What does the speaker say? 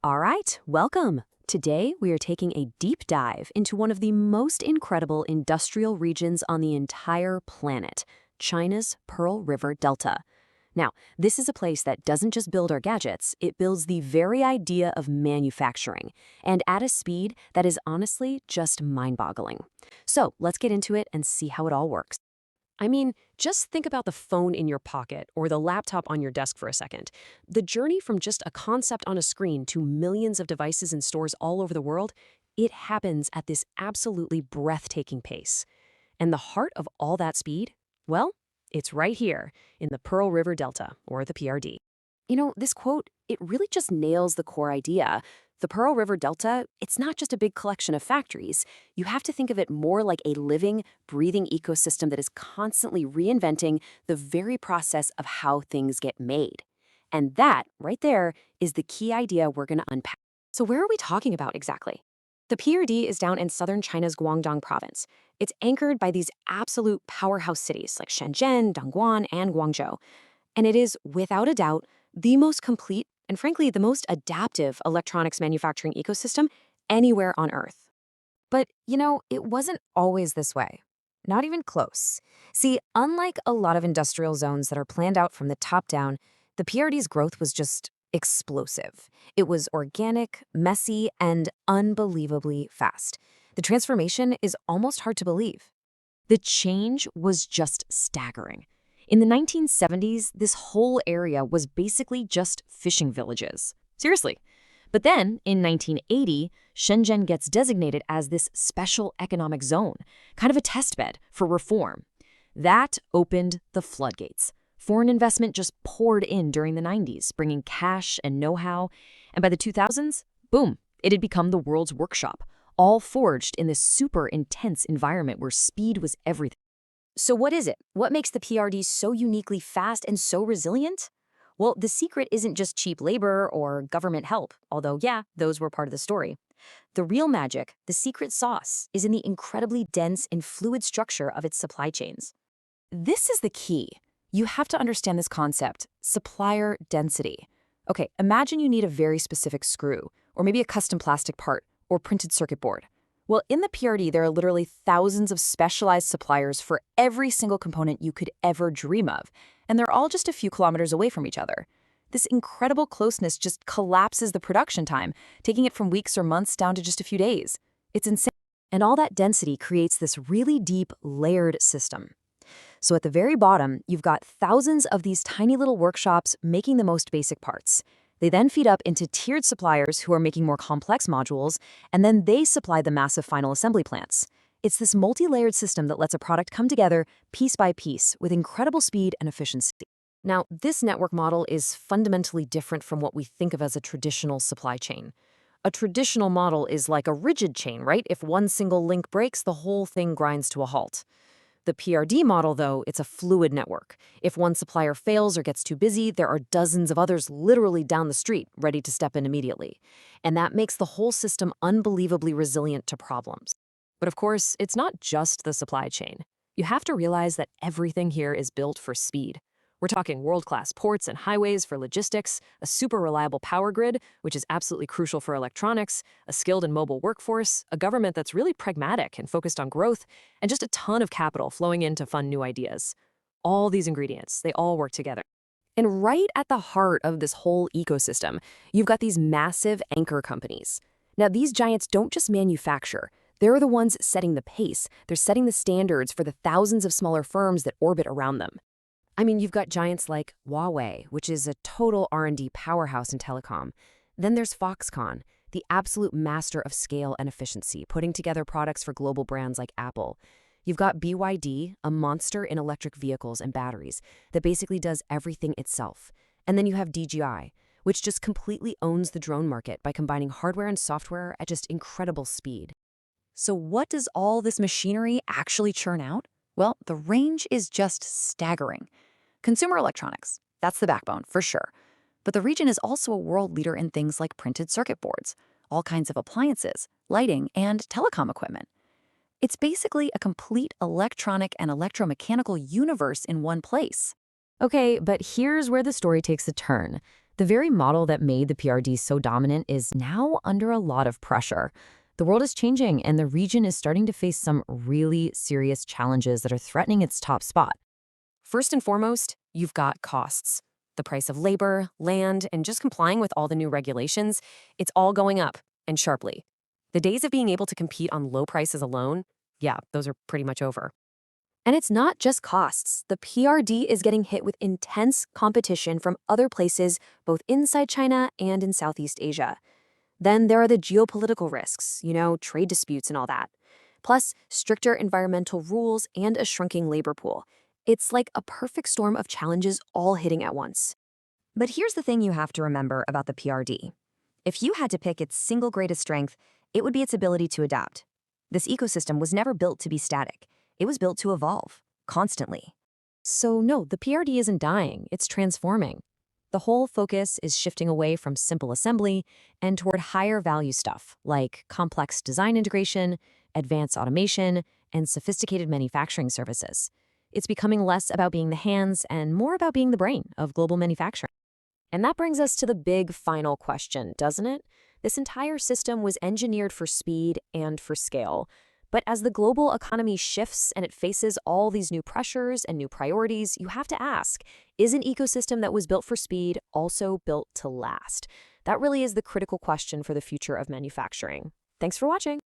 All right, welcome. Today, we are taking a deep dive into one of the most incredible industrial regions on the entire planet, China's Pearl River Delta. Now, this is a place that doesn't just build our gadgets, it builds the very idea of manufacturing, and at a speed that is honestly just mind-boggling. So, let's get into it and see how it all works. I mean, just think about the phone in your pocket or the laptop on your desk for a second. The journey from just a concept on a screen to millions of devices in stores all over the world, it happens at this absolutely breathtaking pace. And the heart of all that speed? Well, it's right here in the Pearl River Delta, or the PRD. This quote, it really just nails the core idea. The Pearl River Delta, it's not just a big collection of factories. You have to think of it more like a living, breathing ecosystem that is constantly reinventing the very process of how things get made. And that, right there, is the key idea we're going to unpack. So where are we talking about exactly? The PRD is down in southern China's Guangdong Province. It's anchored by these absolute powerhouse cities like Shenzhen, Dongguan, and Guangzhou. And it is, without a doubt, the most complete and frankly, the most adaptive electronics manufacturing ecosystem anywhere on Earth. But, it wasn't always this way. Not even close. See, unlike a lot of industrial zones that are planned out from the top down, the PRD's growth was just explosive. It was organic, messy, and unbelievably fast. The transformation is almost hard to believe. The change was just staggering. In the 1970s, this whole area was basically just fishing villages. Seriously. But then, in 1980, Shenzhen gets designated as this special economic zone, kind of a testbed for reform. That opened the floodgates. Foreign investment just poured in during the 90s, bringing cash and know-how. And by the 2000s, boom, it had become the world's workshop, all forged in this super intense environment where speed was everything. So what is it? What makes the PRD so uniquely fast and so resilient? Well, the secret isn't just cheap labor or government help, although, yeah, those were part of the story. The real magic, the secret sauce, is in the incredibly dense and fluid structure of its supply chains. This is the key. You have to understand this concept, supplier density. Okay, imagine you need a very specific screw, or maybe a custom plastic part, or printed circuit board. Well, in the PRD, there are literally thousands of specialized suppliers for every single component you could ever dream of, and they're all just a few kilometers away from each other. This incredible closeness just collapses the production time, taking it from weeks or months down to just a few days. It's insane. And all that density creates this really deep, layered system. So at the very bottom, you've got thousands of these tiny little workshops making the most basic parts. They then feed up into tiered suppliers who are making more complex modules, and then they supply the massive final assembly plants. It's this multi-layered system that lets a product come together piece by piece with incredible speed and efficiency. Now, this network model is fundamentally different from what we think of as a traditional supply chain. A traditional model is like a rigid chain, right? If one single link breaks, the whole thing grinds to a halt. The PRD model, though, it's a fluid network. If one supplier fails or gets too busy, there are dozens of others literally down the street ready to step in immediately. And that makes the whole system unbelievably resilient to problems. But of course, it's not just the supply chain. You have to realize that everything here is built for speed. We're talking world-class ports and highways for logistics, a super reliable power grid, which is absolutely crucial for electronics, a skilled and mobile workforce, a government that's really pragmatic and focused on growth, and just a ton of capital flowing in to fund new ideas. All these ingredients, they all work together. And right at the heart of this whole ecosystem, you've got these massive anchor companies. Now, these giants don't just manufacture. They're the ones setting the pace. They're setting the standards for the thousands of smaller firms that orbit around them. I mean, you've got giants like Huawei, which is a total R&D powerhouse in telecom. Then there's Foxconn, the absolute master of scale and efficiency, putting together products for global brands like Apple. You've got BYD, a monster in electric vehicles and batteries that basically does everything itself. And then you have DJI, which just completely owns the drone market by combining hardware and software at just incredible speed. So what does all this machinery actually churn out? Well, the range is just staggering. Consumer electronics, that's the backbone, for sure. But the region is also a world leader in things like printed circuit boards, all kinds of appliances, lighting, and telecom equipment. It's basically a complete electronic and electromechanical universe in one place. Okay, but here's where the story takes a turn. The very model that made the PRD so dominant is now under a lot of pressure. The world is changing, and the region is starting to face some really serious challenges that are threatening its top spot. First and foremost, you've got costs. The price of labor, land, and just complying with all the new regulations, it's all going up, and sharply. The days of being able to compete on low prices alone, yeah, those are pretty much over. And it's not just costs. The PRD is getting hit with intense competition from other places, both inside China and in Southeast Asia. Then there are the geopolitical risks, trade disputes and all that. Plus, stricter environmental rules and a shrinking labor pool. It's like a perfect storm of challenges all hitting at once. But here's the thing you have to remember about the PRD. If you had to pick its single greatest strength, it would be its ability to adapt. This ecosystem was never built to be static. It was built to evolve, constantly. So no, the PRD isn't dying, it's transforming. The whole focus is shifting away from simple assembly and toward higher value stuff like complex design integration, advanced automation, and sophisticated manufacturing services. It's becoming less about being the hands and more about being the brain of global manufacturing. And that brings us to the big final question, doesn't it? This entire system was engineered for speed and for scale. But as the global economy shifts and it faces all these new pressures and new priorities, you have to ask, is an ecosystem that was built for speed also built to last? That really is the critical question for the future of manufacturing. Thanks for watching.